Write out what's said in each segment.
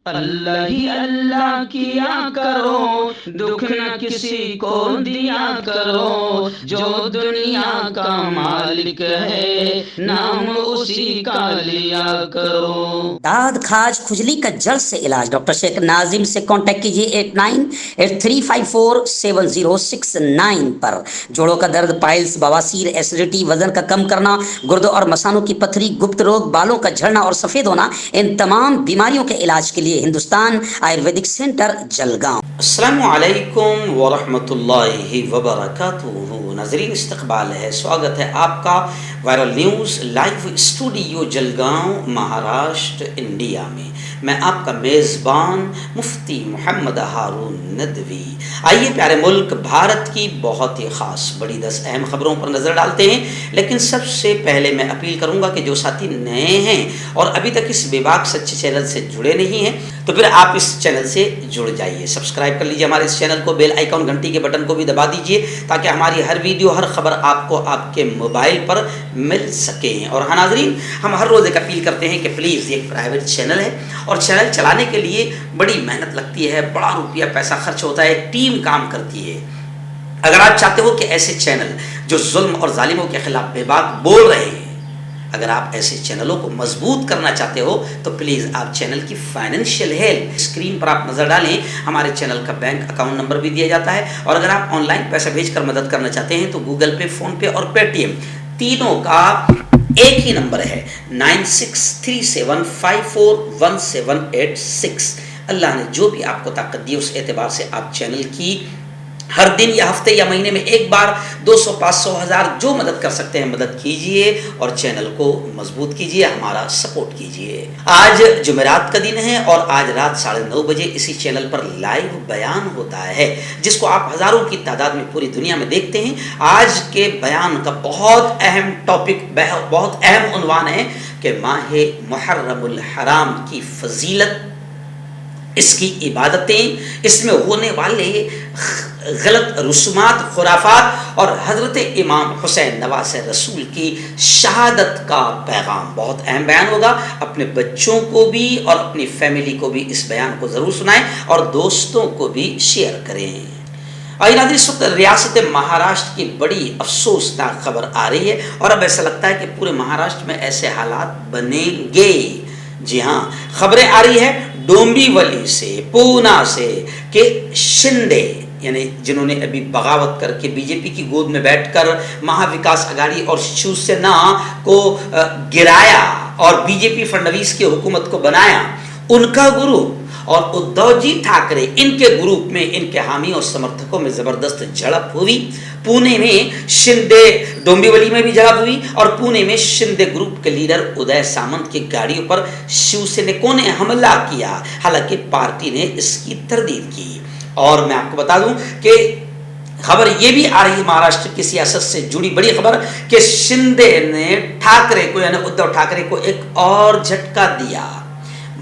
اللہ ہی اللہ کیا کرو، دکھ نہ کسی کو دیا کرو، جو دنیا کا مالک ہے نام اسی کا لیا کرو۔ داد کھاج کھجلی کا جڑ سے علاج ڈاکٹر شیخ ناظم سے کانٹیکٹ کیجیے 8983547069 پر۔ جوڑوں کا درد، پائلس، بواسیر، ایسیڈیٹی، وزن کا کم کرنا، گردوں اور مثانوں کی پتھری، گپت روگ، بالوں کا جھڑنا اور سفید ہونا، ان تمام بیماریوں کے علاج کے لیے ہندوستان آیورویدک سینٹر جلگاؤں۔ السلام علیکم ورحمۃ اللہ وبرکاتہ۔ ناظرین استقبال ہے، سواگت ہے آپ کا viral news live studio Jalgaon Maharashtra India میں۔ میں آپ کا میزبان مفتی محمد ہارون ندوی۔ آئیے پیارے ملک بھارت کی بہت ہی خاص بڑی 10 اہم خبروں پر نظر ڈالتے ہیں، لیکن سب سے پہلے میں اپیل کروں گا کہ جو ساتھی نئے ہیں اور ابھی تک اس بے باک سچے چینل سے جڑے نہیں ہیں تو پھر آپ اس چینل سے جڑ جائیے، سبسکرائب کر لیجیے ہمارے اس چینل کو، بیل آئیکن گھنٹی کے بٹن کو بھی دبا دیجیے تاکہ ہماری ہر ویڈیو ہر خبر آپ کو آپ کے موبائل پر مل سکیں۔ اور ہاں ناظرین، ہم ہر روز ایک اپیل کرتے ہیں کہ پلیز یہ ایک پرائیویٹ چینل ہے اور چینل چلانے کے لیے بڑی محنت لگتی ہے، بڑا روپیہ پیسہ خرچ ہوتا ہے، ایک ٹیم کام کرتی ہے۔ اگر آپ چاہتے ہو کہ ایسے چینل جو ظلم اور ظالموں کے خلاف بے باک بول رہے ہیں، اگر آپ ایسے چینلوں کو مضبوط کرنا چاہتے ہو تو پلیز آپ چینل کی فائنینشیل ہیلپ اسکرین پر آپ نظر ڈالیں، ہمارے چینل کا بینک اکاؤنٹ نمبر بھی دیا جاتا ہے، اور اگر آپ آن لائن پیسہ بھیج کر مدد کرنا چاہتے ہیں تو گوگل پے، فون پے اور پے ٹی ایم تینوں کا ایک ہی نمبر ہے 9637541786۔ اللہ نے جو بھی آپ کو طاقت دی اس اعتبار سے آپ چینل کی ہر دن یا ہفتے یا مہینے میں ایک بار 200، 500، 1000 جو مدد کر سکتے ہیں مدد کیجئے اور چینل کو مضبوط کیجئے، ہمارا سپورٹ کیجئے۔ آج جمعرات کا دن ہے اور آج رات 9:30 بجے اسی چینل پر لائیو بیان ہوتا ہے جس کو آپ ہزاروں کی تعداد میں پوری دنیا میں دیکھتے ہیں۔ آج کے بیان کا بہت اہم ٹاپک، بہت اہم عنوان ہے کہ ماہ محرم الحرام کی فضیلت، اس کی عبادتیں، اس میں ہونے والے غلط رسومات، خرافات اور حضرت امام حسین نواسہ رسول کی شہادت کا پیغام۔ بہت اہم بیان ہوگا، اپنے بچوں کو بھی اور اپنی فیملی کو بھی اس بیان کو ضرور سنائیں اور دوستوں کو بھی شیئر کریں۔ ناظرین، اس وقت ریاست مہاراشٹر کی بڑی افسوسناک خبر آ رہی ہے اور اب ایسا لگتا ہے کہ پورے مہاراشٹر میں ایسے حالات بنیں گے۔ جی ہاں، خبریں آ رہی ہے ڈومبی ولی سے، پونا سے، کہ شندے یعنی جنہوں نے ابھی بغاوت کر کے بی جے پی کی گود میں بیٹھ کر مہا وکاس اگاڑی اور شیو سینا کو گرایا اور بی جے پی فڈنویس کی حکومت کو بنایا، ان کا گروپ اور ادھو جی ٹھاکرے ان کے گروپ میں، ان کے حامی اور سمرتھکوں میں زبردست جھڑپ ہوئی۔ پونے میں شندے، ڈومبی ولی میں بھی جھڑپ ہوئی اور پونے میں شندے گروپ کے لیڈر ادے سامنت کی گاڑیوں پر شیو سینکوں نے حملہ کیا، حالانکہ پارٹی نے اس کی تردید کی۔ اور میں آپ کو بتا دوں کہ خبر یہ بھی آ رہی ہے مہاراشٹر کی سیاست سے جڑی بڑی خبر کہ شندے نے ٹھاکرے کو یعنی ادھو ٹھاکرے کو ایک اور جھٹکا دیا۔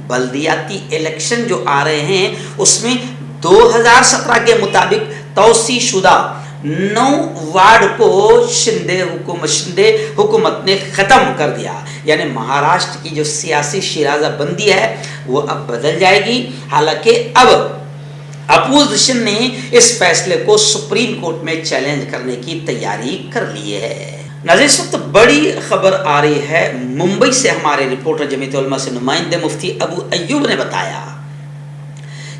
بلدیاتی الیکشن جو آ رہے ہیں اس میں 2017 کے مطابق توسیع شدہ 9 وارڈ کو شندے حکومت نے ختم کر دیا، یعنی مہاراشٹر کی جو سیاسی شیرازہ بندی ہے وہ اب بدل جائے گی۔ حالانکہ اب اپوزیشن نے اس فیصلے کو سپریم کورٹ میں چیلنج کرنے کی تیاری کر لی ہے۔ ناظرین، اس وقت بڑی خبر آ رہی ہے ممبئی سے، ہمارے رپورٹر جمعیت علماء سے نمائندے مفتی ابو ایوب نے بتایا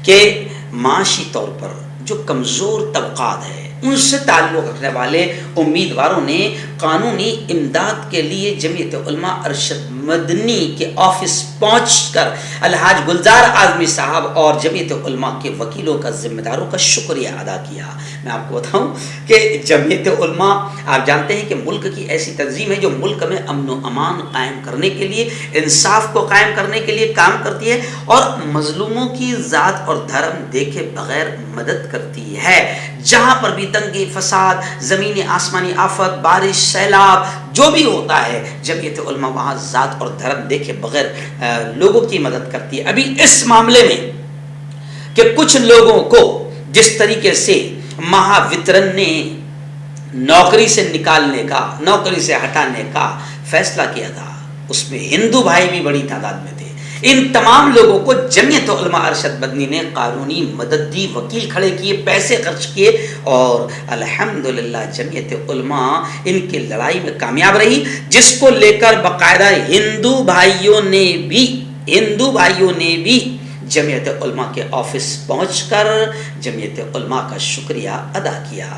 کہ معاشی طور پر جو کمزور طبقات ہیں ان سے تعلق رکھنے والے امیدواروں نے قانونی امداد کے لیے جمعیت علماء ارشد مدنی کے آفس پہنچ کر الحاج گلزار اعظمی صاحب اور جمعیت علماء کے وکیلوں کا، ذمہ داروں کا شکریہ ادا کیا۔ میں آپ کو بتاؤں کہ جمعیت علماء آپ جانتے ہیں کہ ملک کی ایسی تنظیم ہے جو ملک میں امن و امان قائم کرنے کے لیے، انصاف کو قائم کرنے کے لیے کام کرتی ہے اور مظلوموں کی ذات اور دھرم دیکھے بغیر مدد کرتی ہے۔ جہاں پر بھی دنگے، فساد، زمینی آسمانی آفت، بارش، سیلاب جو بھی ہوتا ہے، جمعیت علماء وہاں ذات اور دھرم دیکھے بغیر لوگوں کی مدد کرتی ہے۔ ابھی اس معاملے میں کہ کچھ لوگوں کو جس طریقے سے مہا وترن نے نوکری سے نکالنے کا، نوکری سے ہٹانے کا فیصلہ کیا تھا، اس میں ہندو بھائی بھی بڑی تعداد میں تھے۔ ان تمام لوگوں کو جمعیت علماء ارشد مدنی نے قانونی مدد دی، وکیل کھڑے کیے، پیسے خرچ کیے، اور الحمدللہ جمعیت علماء ان کی لڑائی میں کامیاب رہی، جس کو لے کر باقاعدہ ہندو بھائیوں نے بھی جمعیت علماء کے آفس پہنچ کر جمعیت علماء کا شکریہ ادا کیا۔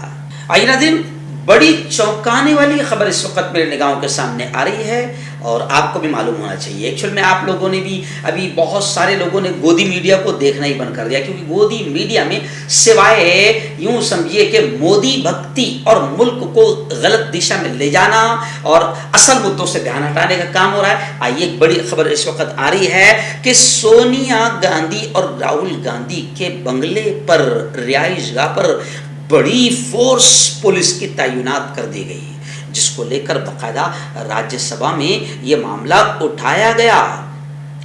آئیے ناظرین، بڑی چونکانے والی خبر اس وقت میرے نگاہوں کے سامنے آ رہی ہے اور آپ کو بھی معلوم ہونا چاہیے۔ ایکچوئل میں آپ لوگوں نے بھی، ابھی بہت سارے لوگوں نے گودی میڈیا کو دیکھنا ہی بند کر دیا، کیونکہ گودی میڈیا میں سوائے یوں سمجھیے کہ مودی بھکتی اور ملک کو غلط دشا میں لے جانا اور اصل مدوں سے دھیان ہٹانے کا کام ہو رہا ہے۔ آئیے ایک بڑی خبر اس وقت آ رہی ہے کہ سونیا گاندھی اور راہل گاندھی کے بنگلے پر، رہائش گاہ پر بڑی فورس پولیس کی تعینات کر دی گئی، جس کو لے کر باقاعدہ راجیہ سبھا میں یہ معاملہ اٹھایا گیا۔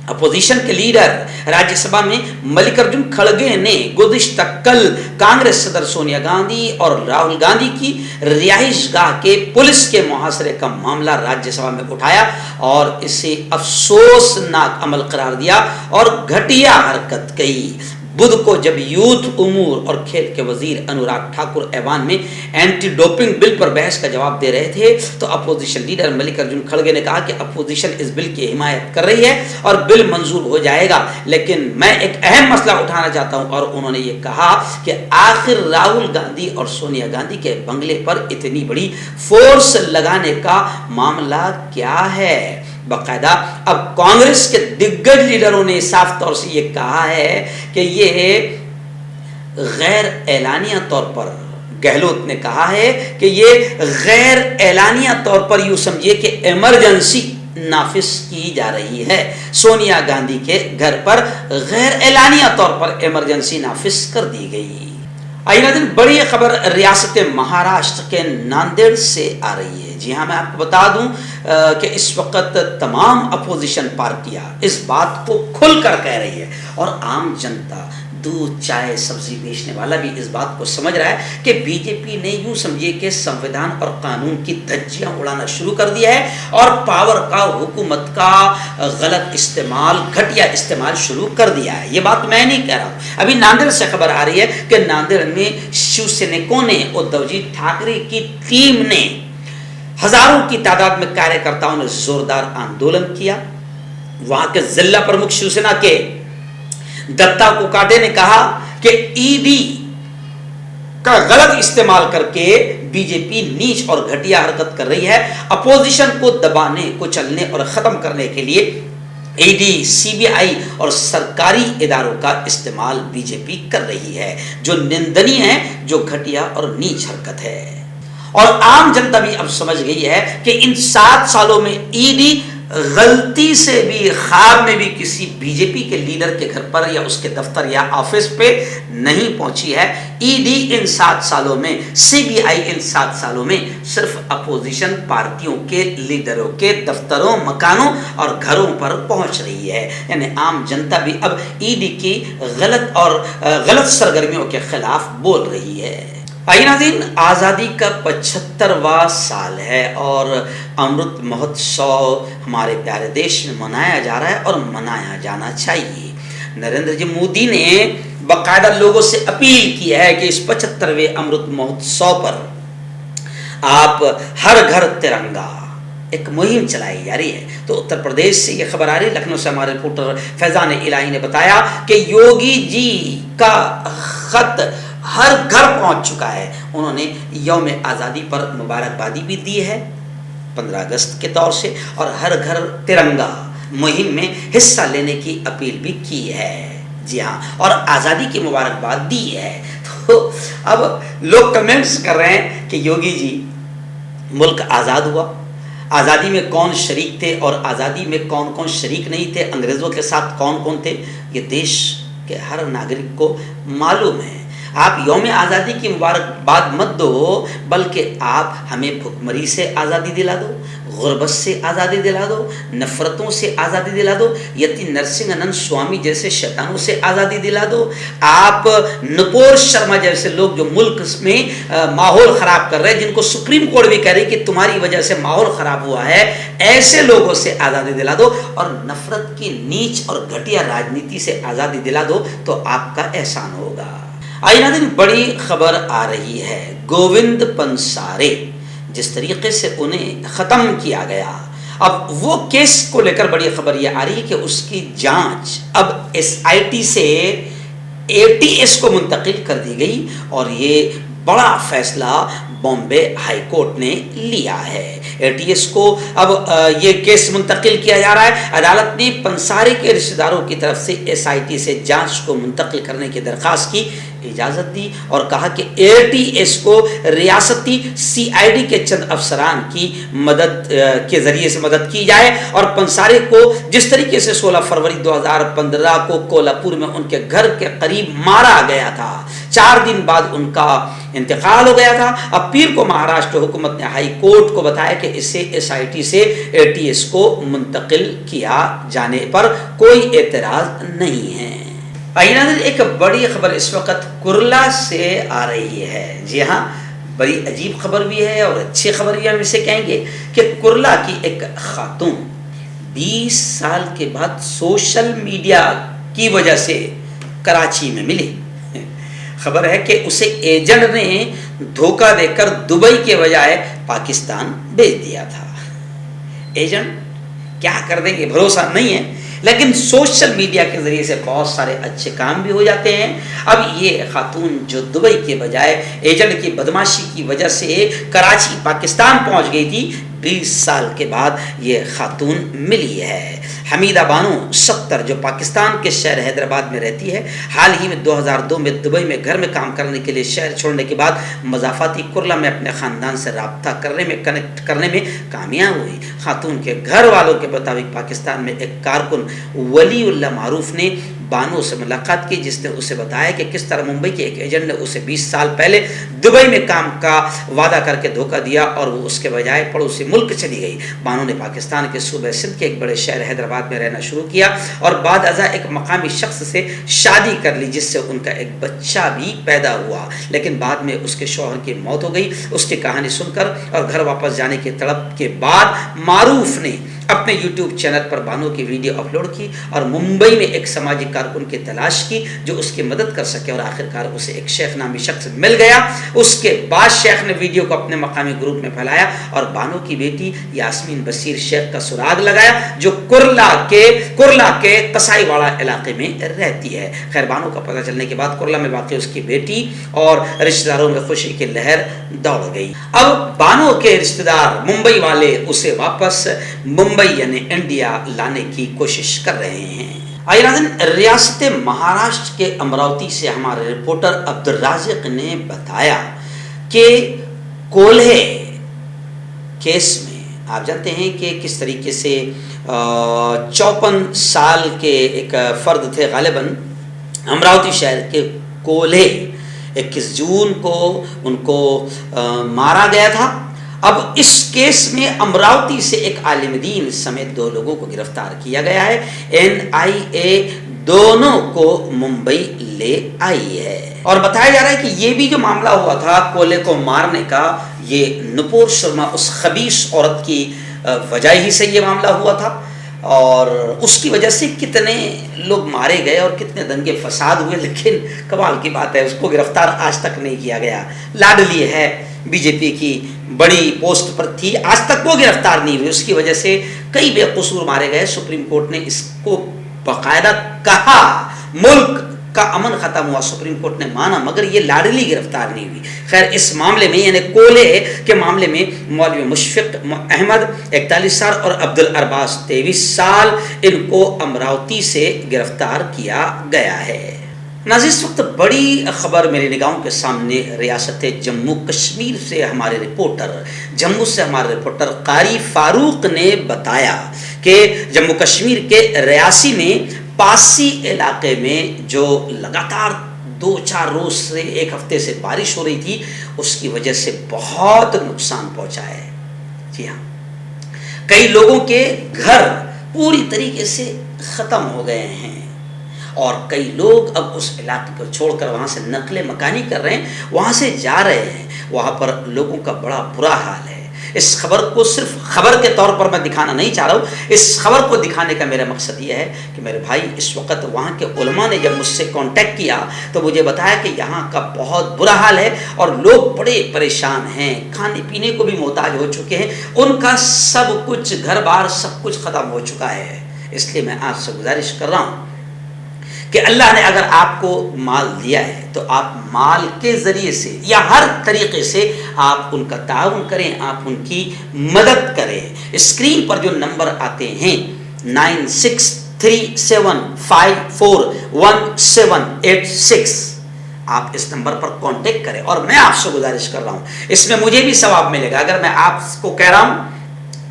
اپوزیشن کے لیڈر راجیہ سبھا میں ملکارجن کھڑگے نے گزشتہ کل کانگریس صدر سونیا گاندھی اور راہل گاندھی کی رہائش گاہ کے پولیس کے محاصرے کا معاملہ راجیہ سبھا میں اٹھایا اور اسے افسوسناک عمل قرار دیا اور گھٹیا حرکت کہی۔ بدھ کو جب یوتھ امور اور کھیل کے وزیر انوراگ ٹھاکر ایوان میں اینٹی ڈوپنگ بل پر بحث کا جواب دے رہے تھے تو اپوزیشن لیڈر ملکارجن کھڑگے نے کہا کہ اپوزیشن اس بل کی حمایت کر رہی ہے اور بل منظور ہو جائے گا، لیکن میں ایک اہم مسئلہ اٹھانا چاہتا ہوں۔ اور انہوں نے یہ کہا کہ آخر راہل گاندھی اور سونیا گاندھی کے بنگلے پر اتنی بڑی فورس لگانے کا معاملہ کیا ہے؟ باقاعدہ اب کانگریس کے دیگر لیڈروں نے صاف طور سے یہ کہا ہے کہ یہ غیر اعلانیہ طور پر، گہلوت نے کہا ہے کہ یہ غیر اعلانیہ طور پر یوں سمجھیے کہ ایمرجنسی نافذ کی جا رہی ہے۔ سونیا گاندھی کے گھر پر غیر اعلانیہ طور پر ایمرجنسی نافذ کر دی گئی۔ آئیے ناظرین، بڑی خبر ریاست مہاراشٹر کے ناندیڑ سے آ رہی ہے۔ جی ہاں، میں آپ کو بتا دوں کہ اس وقت تمام اپوزیشن پارٹیاں اس بات کو کھل کر کہہ رہی ہے اور عام جنتا، دودھ چائے سبزی بیچنے والا بھی اس بات کو سمجھ رہا ہے کہ بی جے پی نے یوں سمجھیے کہ سنویدھان اور قانون کی دھجیاں اڑانا شروع کر دیا ہے اور پاور کا، حکومت کا غلط استعمال، گھٹیا استعمال شروع کر دیا ہے۔ یہ بات میں نہیں کہہ رہا ہوں، ابھی ناندیڑ سے خبر آ رہی ہے کہ ناندیڑ میں شیو سینیکوں نے، ادھو جی ٹھاکرے کی ٹیم نے ہزاروں کی تعداد میں کاریہ کرتاؤں نے زوردار آندولن کیا۔ وہاں کے ضلع پرمکھ شیو سینا کے دتا کوکاٹے نے کہا کہ ای ڈی کا غلط استعمال کر کے بی جے پی نیچ اور گھٹیا حرکت کر رہی ہے، اپوزیشن کو دبانے، کچلنے اور ختم کرنے کے لیے ای ڈی، سی بی آئی اور سرکاری اداروں کا استعمال بی جے پی کر رہی ہے، جو نندنی ہے، جو گھٹیا اور نیچ حرکت ہے۔ اور عام جنتا بھی اب سمجھ گئی ہے کہ ان 7 سالوں میں ای ڈی غلطی سے بھی، خواب میں بھی کسی بی جے پی کے لیڈر کے گھر پر یا اس کے دفتر یا آفس پہ نہیں پہنچی ہے۔ ای ڈی ان 7 سالوں میں، سی بی آئی ان 7 سالوں میں صرف اپوزیشن پارٹیوں کے لیڈروں کے دفتروں، مکانوں اور گھروں پر پہنچ رہی ہے، یعنی عام جنتا بھی اب ای ڈی کی غلط سرگرمیوں کے خلاف بول رہی ہے۔ آئیے ناظرین، آزادی کا 75واں سال ہے اور امرت مہوتسو ہمارے پیارے دیش میں منایا جا رہا ہے اور منایا جانا چاہیے۔ نریندر جی مودی نے باقاعدہ لوگوں سے اپیل کی ہے کہ اس 75ویں امرت مہوتسو پر آپ ہر گھر ترنگا، ایک مہم چلائی جا رہی ہے۔ تو اتر پردیش سے یہ خبر آ رہی ہے، لکھنؤ سے ہمارے رپورٹر فیضان الہی نے بتایا کہ یوگی جی کا خط ہر گھر پہنچ چکا ہے۔ انہوں نے یوم آزادی پر مبارکبادی بھی دی ہے 15 اگست کے طور سے، اور ہر گھر ترنگا مہم میں حصہ لینے کی اپیل بھی کی ہے۔ جی ہاں، اور آزادی کی مبارکباد دی ہے۔ تو اب لوگ کمنٹس کر رہے ہیں کہ یوگی جی، ملک آزاد ہوا، آزادی میں کون شریک تھے اور آزادی میں کون کون شریک نہیں تھے، انگریزوں کے ساتھ کون کون تھے، یہ دیش کے ہر ناگرک کو معلوم ہے۔ آپ یوم آزادی کی مبارکباد مت دو، بلکہ آپ ہمیں بھوکمری سے آزادی دلا دو، غربت سے آزادی دلا دو، نفرتوں سے آزادی دلا دو، یتی نرسنگ انند سوامی جیسے شیطانوں سے آزادی دلا دو، آپ نپور شرما جیسے لوگ جو ملک میں ماحول خراب کر رہے ہیں، جن کو سپریم کورٹ بھی کہہ رہی کہ تمہاری وجہ سے ماحول خراب ہوا ہے، ایسے لوگوں سے آزادی دلا دو، اور نفرت کی نیچ اور گھٹیا راجنیتی سے آزادی دلا دو تو آپ کا احسان ہوگا۔ آئیے ناظرین، بڑی خبر آ رہی ہے، گووند پنسارے جس طریقے سے انہیں ختم کیا گیا، اب وہ کیس کو لے کر بڑی خبر یہ آ رہی ہے کہ اس کی جانچ اب SIT سے ATS کو منتقل کر دی گئی، اور یہ بڑا فیصلہ بامبے ہائی کورٹ نے لیا ہے۔ ATS کو اب یہ کیس منتقل کیا جا رہا ہے۔ عدالت نے پنسارے کے رشتہ داروں کی طرف سے SIT سے جانچ کو منتقل کرنے کی درخواست کی اجازت دی، اور کہا کہ ATS کو ریاستی CID کے چند افسران کی مدد کے ذریعے سے مدد کی جائے، اور پنسارے کو جس طریقے سے 16 فروری 2015 کو کولہاپور میں ان کے گھر کے قریب مارا گیا تھا، 4 دن بعد ان کا انتقال ہو گیا تھا، اب پیر کو مہاراشٹر حکومت نے ہائی کورٹ کو بتایا کہ اسے SIT سے ATS کو منتقل کیا جانے پر کوئی اعتراض نہیں ہے۔ ایک بڑی خبر اس وقت کرلا سے آ رہی ہے، جی ہاں، بڑی عجیب خبر بھی ہے اور اچھی خبر بھی ہم اسے کہیں گے کہ کرلا کی ایک خاتون 20 سال کے بعد سوشل میڈیا کی وجہ سے کراچی میں ملی۔ خبر ہے کہ اسے ایجنٹ نے دھوکہ دے کر دبئی کے بجائے پاکستان بھیج دیا تھا۔ ایجنٹ کیا کر دیں گے بھروسہ نہیں ہے، لیکن سوشل میڈیا کے ذریعے سے بہت سارے اچھے کام بھی ہو جاتے ہیں۔ اب یہ خاتون جو دبئی کے بجائے ایجنٹ کی بدماشی کی وجہ سے کراچی پاکستان پہنچ گئی تھی، 20 سال کے بعد یہ خاتون ملی ہے۔ حمیدہ بانو 70 جو پاکستان کے شہر حیدرآباد میں رہتی ہے، حال ہی میں 2002 میں دبئی میں گھر میں کام کرنے کے لیے شہر چھوڑنے کے بعد مضافاتی کرلا میں اپنے خاندان سے رابطہ کنیکٹ کرنے میں کامیاب ہوئی۔ خاتون کے گھر والوں کے مطابق پاکستان میں ایک کارکن ولی اللہ معروف نے بانو سے ملاقات کی، جس نے اسے بتایا کہ کس طرح ممبئی کے ایک ایجنٹ نے اسے 20 سال پہلے دبئی میں کام کا وعدہ کر کے دھوکہ دیا، اور وہ اس کے بجائے پڑوسی ملک چلی گئی۔ بانو نے پاکستان کے صوبہ سندھ کے ایک بڑے شہر حیدرآباد میں رہنا شروع کیا، اور بعد ازاں ایک مقامی شخص سے شادی کر لی، جس سے ان کا ایک بچہ بھی پیدا ہوا، لیکن بعد میں اس کے شوہر کی موت ہو گئی۔ اس کی کہانی سن کر اور گھر واپس جانے کی تڑپ کے بعد معروف نے اپنے YouTube چینل پر بانو کی ویڈیو اپلوڈ کی اور ممبئی میں ایک سماجی کارکن کی تلاش کی جو اس کی مدد کر سکے، اور آخرکار اسے ایک شیخ نامی شخص مل گیا۔ اس کے بعد شیخ نے ویڈیو کو اپنے مقامی گروپ میں پھیلایا اور بانو کی بیٹی یاسمین بصیر شیخ کا سراغ لگایا، جو کرلا کے قصائی واڑہ علاقے میں رہتی ہے۔ خیر، بانو کا پتہ چلنے کے بعد کرلا میں واقع اس کی بیٹی اور رشتہ داروں میں خوشی کی لہر دوڑ گئی۔ اب بانو کے رشتہ دار ممبئی والے اسے واپس ممبئی یعنی انڈیا لانے کی کوشش کر رہے ہیں۔ آئیے ناظرین، ریاست مہاراشٹر کے امراوتی سے ہمارے رپورٹر عبدالرازق نے بتایا کہ کولہے کیس میں آپ جانتے ہیں کہ کس طریقے سے 54 سال کے ایک فرد تھے، غالباً امراوتی شہر کے کولہے، 21 جون کو ان کو مارا گیا تھا۔ اب اس کیس میں امراوتی سے ایک عالم دین سمیت 2 لوگوں کو گرفتار کیا گیا ہے۔ NIA دونوں کو ممبئی لے آئی ہے، اور بتایا جا رہا ہے کہ یہ بھی جو معاملہ ہوا تھا کولہے کو مارنے کا، یہ نپور شرما اس خبیث عورت کی وجہ ہی سے یہ معاملہ ہوا تھا، اور اس کی وجہ سے کتنے لوگ مارے گئے اور کتنے دنگے فساد ہوئے، لیکن کمال کی بات ہے اس کو گرفتار آج تک نہیں کیا گیا۔ لاڈلی ہے، BJP کی بڑی پوسٹ پر تھی، آج تک وہ گرفتار نہیں ہوئی، اس کی وجہ سے کئی بے قصور مارے گئے۔ سپریم کورٹ نے اس کو باقاعدہ کہا، ملک کا امن ختم ہوا، سپریم کورٹ نے مانا، مگر یہ لاڈلی گرفتار نہیں ہوئی۔ خیر، اس معاملے میں یعنی کولہے کے معاملے میں مولوی مشفق احمد 41 سال اور عبدالارباز 23 سال، ان کو امراوتی سے گرفتار کیا گیا ہے۔ ناظرین، اس وقت بڑی خبر میری نگاہوں کے سامنے ریاست جموں کشمیر سے ہمارے رپورٹر قاری فاروق نے بتایا کہ جموں کشمیر کے ریاسی میں پاسی علاقے میں جو لگاتار 2-4 روز سے 1 ہفتے سے بارش ہو رہی تھی، اس کی وجہ سے بہت نقصان پہنچا ہے۔ جی ہاں، کئی لوگوں کے گھر پوری طریقے سے ختم ہو گئے ہیں اور کئی لوگ اب اس علاقے کو چھوڑ کر وہاں سے نقل مکانی کر رہے ہیں, وہاں سے جا رہے ہیں. وہاں پر لوگوں کا بڑا برا حال ہے. اس خبر کو صرف خبر کے طور پر میں دکھانا نہیں چاہ رہا ہوں, اس خبر کو دکھانے کا میرا مقصد یہ ہے کہ میرے بھائی اس وقت وہاں کے علماء نے جب مجھ سے کانٹیکٹ کیا تو مجھے بتایا کہ یہاں کا بہت برا حال ہے اور لوگ بڑے پریشان ہیں, کھانے پینے کو بھی محتاج ہو چکے ہیں, ان کا سب کچھ گھر بار سب کچھ ختم ہو چکا ہے. اس لیے میں آپ سے گزارش کر رہا ہوں کہ اللہ نے اگر آپ کو مال دیا ہے تو آپ مال کے ذریعے سے یا ہر طریقے سے آپ ان کا تعاون کریں, آپ ان کی مدد کریں. اسکرین پر جو نمبر آتے ہیں 9637541786 آپ اس نمبر پر کانٹیکٹ کریں. اور میں آپ سے گزارش کر رہا ہوں, اس میں مجھے بھی ثواب ملے گا. اگر میں آپ کو کہہ رہا ہوں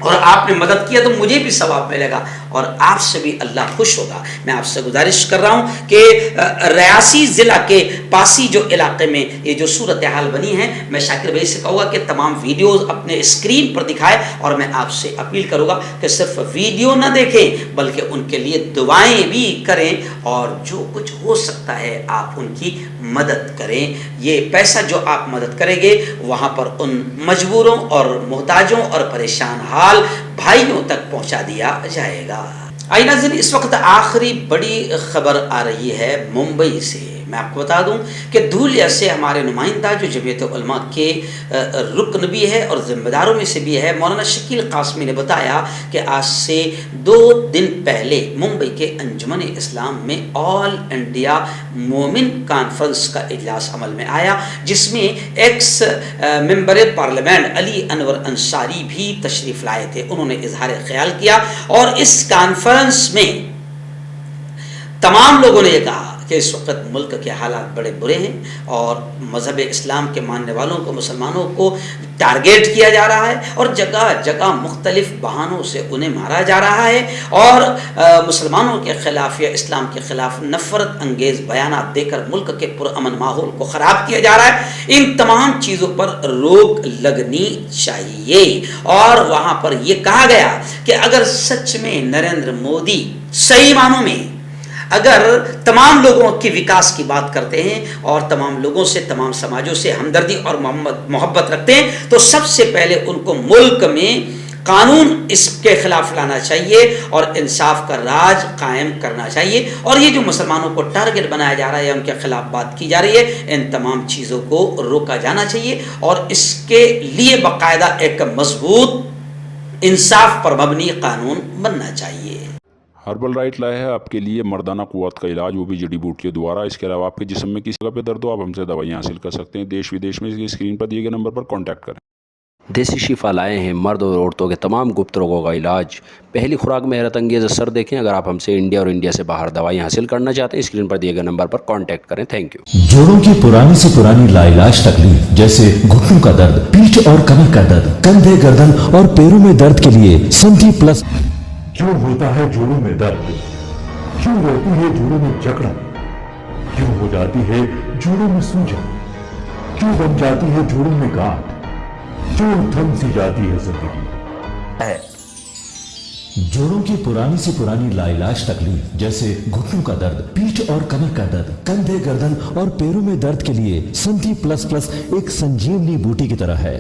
اور آپ نے مدد کیا تو مجھے بھی ثواب ملے گا اور آپ سے بھی اللہ خوش ہوگا. میں آپ سے گزارش کر رہا ہوں کہ ریاسی ضلع کے پاسی جو علاقے میں یہ جو صورتحال بنی ہے, میں شاکر بھائی سے کہوں گا کہ تمام ویڈیوز اپنے اسکرین پر دکھائے اور میں آپ سے اپیل کروں گا کہ صرف ویڈیو نہ دیکھیں بلکہ ان کے لیے دعائیں بھی کریں اور جو کچھ ہو سکتا ہے آپ ان کی مدد کریں. یہ پیسہ جو آپ مدد کریں گے وہاں پر ان مجبوروں اور محتاجوں اور پریشان حال بھائیوں تک پہنچا دیا جائے گا. آئیے ناظرین, اس وقت آخری بڑی خبر آ رہی ہے ممبئی سے. میں آپ کو بتا دوں کہ دھولیا سے ہمارے نمائندہ جو جمعیت علماء کے رکن بھی ہے اور ذمہ داروں میں سے بھی ہے, مولانا شکیل قاسمی نے بتایا کہ آج سے 2 دن پہلے ممبئی کے انجمن اسلام میں آل انڈیا مومن کانفرنس کا اجلاس عمل میں آیا, جس میں ایکس ممبر پارلیمنٹ علی انور انصاری بھی تشریف لائے تھے. انہوں نے اظہار خیال کیا اور اس کانفرنس میں تمام لوگوں نے یہ کہا کہ اس وقت ملک کے حالات بڑے برے ہیں اور مذہب اسلام کے ماننے والوں کو, مسلمانوں کو ٹارگیٹ کیا جا رہا ہے اور جگہ جگہ مختلف بہانوں سے انہیں مارا جا رہا ہے اور مسلمانوں کے خلاف یا اسلام کے خلاف نفرت انگیز بیانات دے کر ملک کے پرامن ماحول کو خراب کیا جا رہا ہے. ان تمام چیزوں پر روک لگنی چاہیے اور وہاں پر یہ کہا گیا کہ اگر سچ میں نریندر مودی صحیح معنوں میں اگر تمام لوگوں کی وکاس کی بات کرتے ہیں اور تمام لوگوں سے, تمام سماجوں سے ہمدردی اور محبت رکھتے ہیں تو سب سے پہلے ان کو ملک میں قانون اس کے خلاف لانا چاہیے اور انصاف کا راج قائم کرنا چاہیے. اور یہ جو مسلمانوں کو ٹارگٹ بنایا جا رہا ہے, ان کے خلاف بات کی جا رہی ہے, ان تمام چیزوں کو روکا جانا چاہیے اور اس کے لیے باقاعدہ ایک مضبوط انصاف پر مبنی قانون بننا چاہیے. ہربل رائٹ لائے ہے آپ کے لیے مردانہ قوت کا علاج, وہ بھی جڑی بوٹیوں دوارا. اس کے علاوہ آپ کے جسم میں کسی جگہ پہ درد ہو آپ ہم سے دوائیاں حاصل کر سکتے ہیں. دیش ودیش میں اسکرین پر دیے گئے نمبر پر کانٹیکٹ کریں. دیسی شفا لائے ہیں مرد اور عورتوں کے تمام گپت روگوں کا علاج. پہلی خوراک میں حیرت انگیز اثر دیکھیں. اگر آپ ہم سے انڈیا اور انڈیا سے باہر دوائیں حاصل کرنا چاہتے ہیں اسکرین پر دیے گئے نمبر پر کانٹیکٹ کریں. Thank you. جوڑوں کی پرانی سے پرانی لاعلاج تکلیف جیسے گھٹنوں کا درد, پیٹھ اور کمر کا درد, کندھے, گردن اور پیروں میں درد کے لیے سنتھی پلس. کیوں ہوتا ہے جوڑوں میں درد؟ کیوں رہتی ہے جوڑوں میں جکڑن؟ کیوں ہو جاتی ہے جوڑوں میں سوجن؟ کیوں بن جاتی ہے جوڑوں میں گاٹھ؟ کیوں تھم سی جاتی ہے زندگی؟ جوڑوں کی پرانی سے پرانی لاعلاج تکلیف جیسے گھٹنوں کا درد, پیٹھ اور کمر کا درد, کندھے, گردن اور پیروں میں درد کے لیے سنتھی پلس پلس ایک سنجیونی بوٹی کی طرح ہے,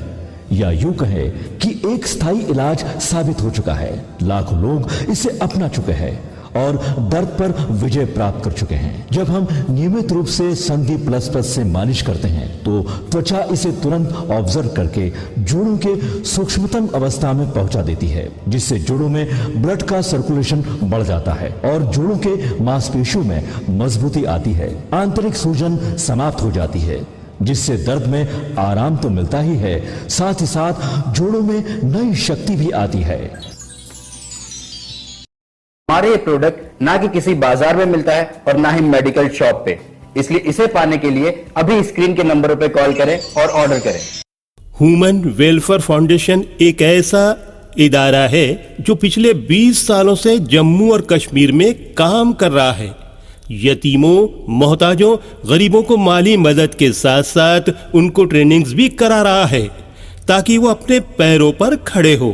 یا یوں کہے کہ ایک ستھائی علاج ثابت ہو چکا ہے. لاکھوں لوگ اسے اپنا چکے ہیں اور درد پر وجے پراپت کر چکے ہیں. جب ہم نیمت روپ سے سندھی پلس پلس سے مالش کرتے ہیں تو توچا اسے ترنت آبزرو کر کے جوڑوں کے سوکشمتم اوستھا میں پہنچا دیتی ہے, جس سے جوڑوں میں بلڈ کا سرکولیشن بڑھ جاتا ہے اور جوڑوں کے ماس پیشیوں میں مضبوطی آتی ہے. آنترک سوجن سماپت ہو جاتی ہے, جس سے درد میں آرام تو ملتا ہی ہے, ساتھ ہی ساتھ جوڑوں میں نئی شکتی بھی آتی ہے. ہمارے یہ پروڈکٹ نہ کہ کسی بازار میں ملتا ہے اور نہ ہی میڈیکل شاپ پہ, اس لیے اسے پانے کے لیے ابھی اسکرین کے نمبروں پہ کال کریں اور آرڈر کریں. ہیومن ویلفیئر فاؤنڈیشن ایک ایسا ادارہ ہے جو پچھلے 20 سالوں سے جموں اور کشمیر میں کام کر رہا ہے. یتیموں, محتاجوں, غریبوں کو مالی مدد کے ساتھ ساتھ ان کو ٹریننگز بھی کرا رہا ہے تاکہ وہ اپنے پیروں پر کھڑے ہو.